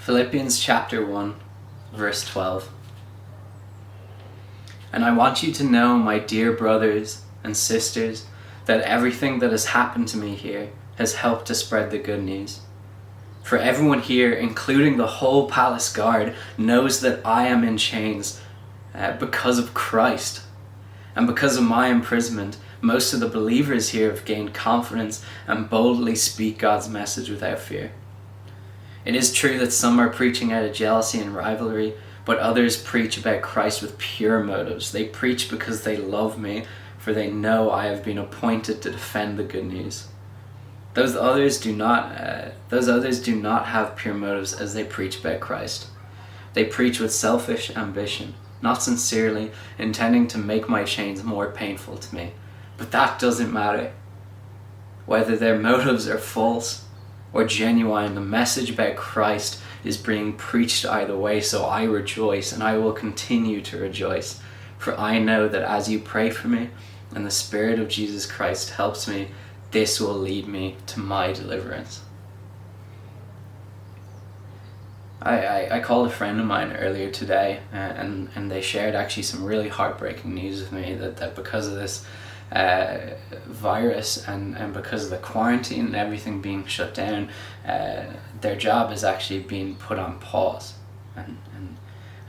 Philippians chapter 1, verse 12. And I want you to know, my dear brothers and sisters, that everything that has happened to me here has helped to spread the good news. For everyone here, including the whole palace guard, knows that I am in chains because of Christ. And because of my imprisonment, most of the believers here have gained confidence and boldly speak God's message without fear. It is true that some are preaching out of jealousy and rivalry, but others preach about Christ with pure motives. They preach because they love me, for they know I have been appointed to defend the good news. Those others do not have pure motives as they preach about Christ. They preach with selfish ambition, not sincerely, intending to make my chains more painful to me. But that doesn't matter. Whether their motives are false or genuine, the message about Christ is being preached either way, so I rejoice, and I will continue to rejoice. For I know that as you pray for me, and the Spirit of Jesus Christ helps me, this will lead me to my deliverance. I called a friend of mine earlier today, and they shared actually some really heartbreaking news with me that because of this virus and because of the quarantine and everything being shut down, their job has actually been put on pause,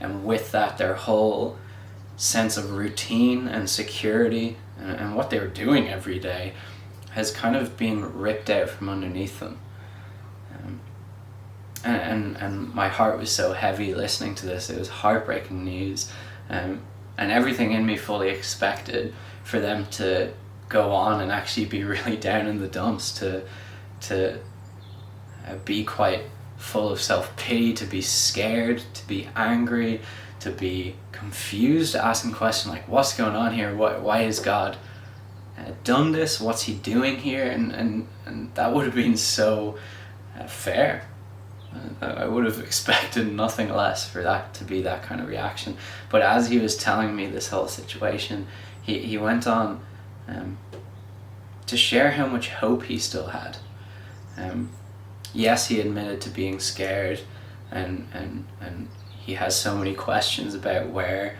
and with that their whole sense of routine and security and what they were doing every day has kind of been ripped out from underneath them. And my heart was so heavy listening to this. It was heartbreaking news, and everything in me fully expected for them to go on and actually be really down in the dumps, to be quite full of self-pity, to be scared, to be angry, to be confused, asking questions like, what's going on here? Why has God done this? What's he doing here? And that would have been so fair. I would have expected nothing less for that to be that kind of reaction. But as he was telling me this whole situation, he went on to share how much hope he still had. Yes, he admitted to being scared, and he has so many questions about where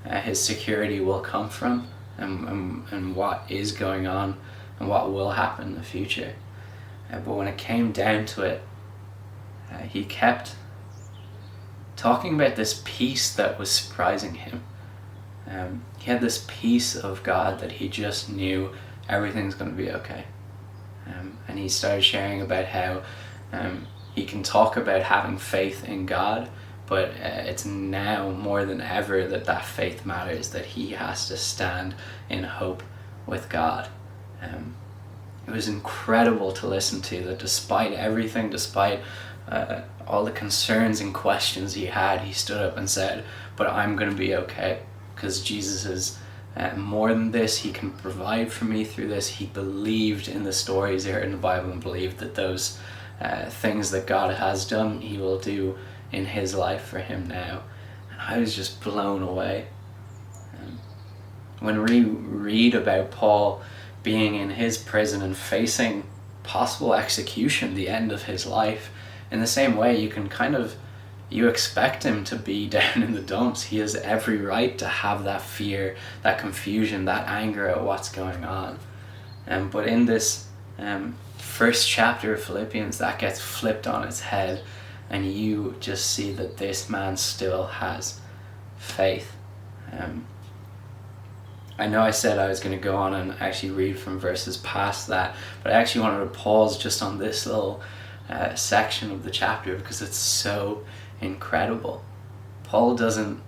his security will come from, and what is going on and what will happen in the future. But when it came down to it, he kept talking about this peace that was surprising him. He had this peace of God that he just knew everything's going to be okay. And he started sharing about how he can talk about having faith in God, but it's now more than ever that faith matters, that he has to stand in hope with God. It was incredible to listen to, that despite everything, despite all the concerns and questions he had, he stood up and said, but I'm going to be okay, because Jesus is more than this. He can provide for me through this. He believed in the stories there in the Bible and believed that those things that God has done, he will do in his life for him now. And I was just blown away. When we read about Paul being in his prison and facing possible execution, the end of his life, in the same way, you expect him to be down in the dumps. He has every right to have that fear, that confusion, that anger at what's going on. But in this first chapter of Philippians, that gets flipped on its head, and you just see that this man still has faith. I know I said I was going to go on and actually read from verses past that, but I actually wanted to pause just on this little section of the chapter because it's so incredible. Paul doesn't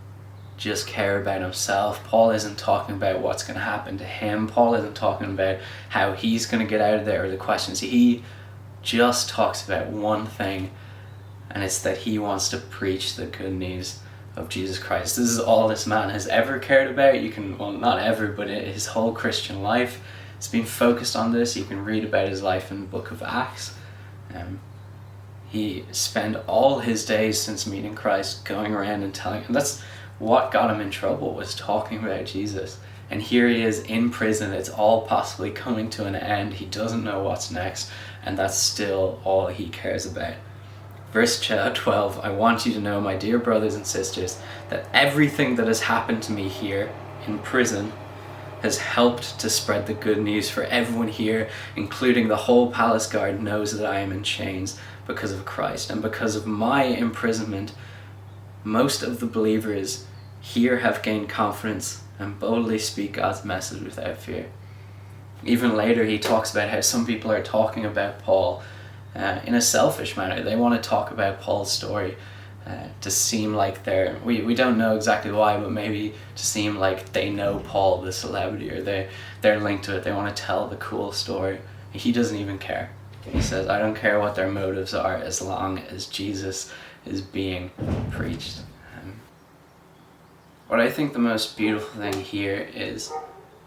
just care about himself. Paul isn't talking about what's going to happen to him. Paul isn't talking about how he's going to get out of there or the questions. He just talks about one thing, and it's that he wants to preach the good news of Jesus Christ. This is all this man has ever cared about. Well, not ever, but his whole Christian life has been focused on this. You can read about his life in the book of Acts. He spent all his days since meeting Christ going around and telling, and that's what got him in trouble, was talking about Jesus. And here he is in prison. It's all possibly coming to an end. He doesn't know what's next, and that's still all he cares about. Verse 12, I want you to know, my dear brothers and sisters, that everything that has happened to me here in prison has helped to spread the good news, for everyone here, including the whole palace guard, knows that I am in chains because of Christ. And because of my imprisonment, most of the believers here have gained confidence and boldly speak God's message without fear. Even later he talks about how some people are talking about Paul in a selfish manner. They want to talk about Paul's story to seem like we don't know exactly why, but maybe to seem like they know Paul the celebrity, or they're linked to it. They want to tell the cool story. He doesn't even care. He says, I don't care what their motives are as long as Jesus is being preached. What I think the most beautiful thing here is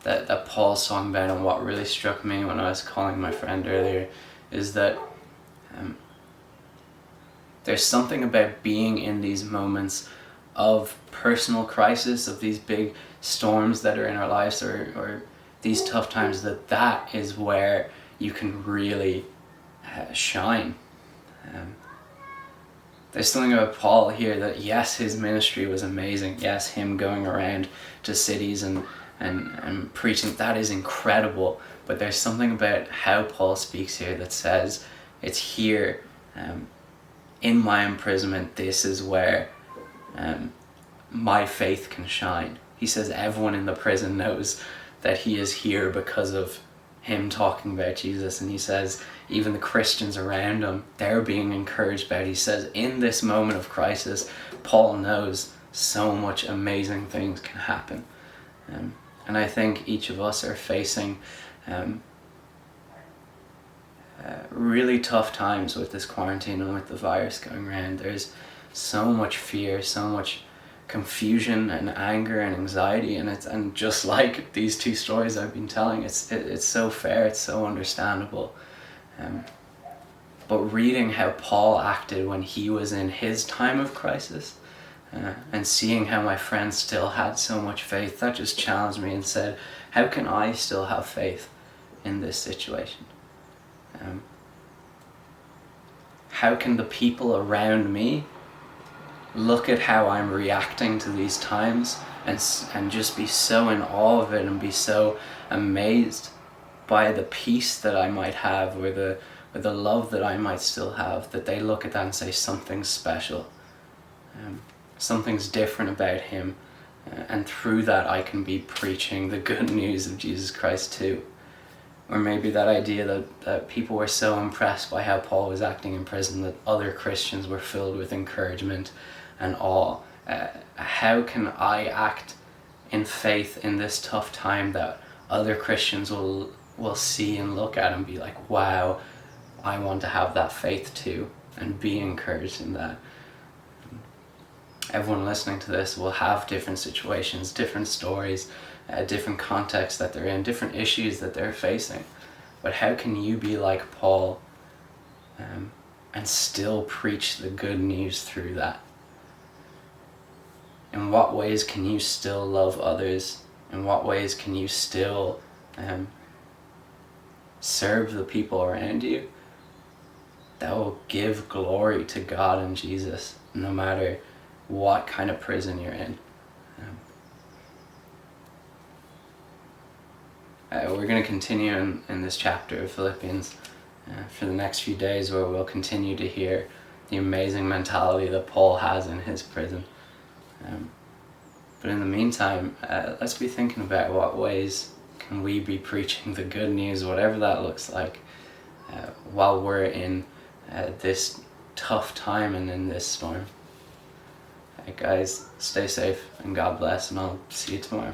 that Paul's talking about, and what really struck me when I was calling my friend earlier, is that there's something about being in these moments of personal crisis, of these big storms that are in our lives, or these tough times, that is where you can really shine. There's something about Paul here that, yes, his ministry was amazing. Yes, him going around to cities and preaching, that is incredible. But there's something about how Paul speaks here that says, it's here, in my imprisonment, this is where my faith can shine. He says everyone in the prison knows that he is here because of him talking about Jesus. And he says even the Christians around him, they're being encouraged by it. He says in this moment of crisis, Paul knows so much amazing things can happen. And I think each of us are facing really tough times with this quarantine and with the virus going around. There's so much fear, so much confusion and anger and anxiety, and just like these two stories I've been telling, it's so fair, it's so understandable. But reading how Paul acted when he was in his time of crisis, and seeing how my friend still had so much faith, that just challenged me and said, how can I still have faith in this situation? How can the people around me look at how I'm reacting to these times and just be so in awe of it, and be so amazed by the peace that I might have, or the love that I might still have, that they look at that and say something's special, something's different about him, and through that I can be preaching the good news of Jesus Christ too. Or maybe that idea that people were so impressed by how Paul was acting in prison that other Christians were filled with encouragement and awe. How can I act in faith in this tough time that other Christians will see and look at and be like, wow, I want to have that faith too, and be encouraged in that. Everyone listening to this will have different situations, different stories, different contexts that they're in, different issues that they're facing. But how can you be like Paul and still preach the good news through that? In what ways can you still love others? In what ways can you still serve the people around you? That will give glory to God and Jesus, no matter what kind of prison you're in. We're going to continue in this chapter of Philippians for the next few days, where we'll continue to hear the amazing mentality that Paul has in his prison. But in the meantime, let's be thinking about what ways can we be preaching the good news, whatever that looks like, while we're in this tough time and in this storm. Guys, stay safe and God bless, and I'll see you tomorrow.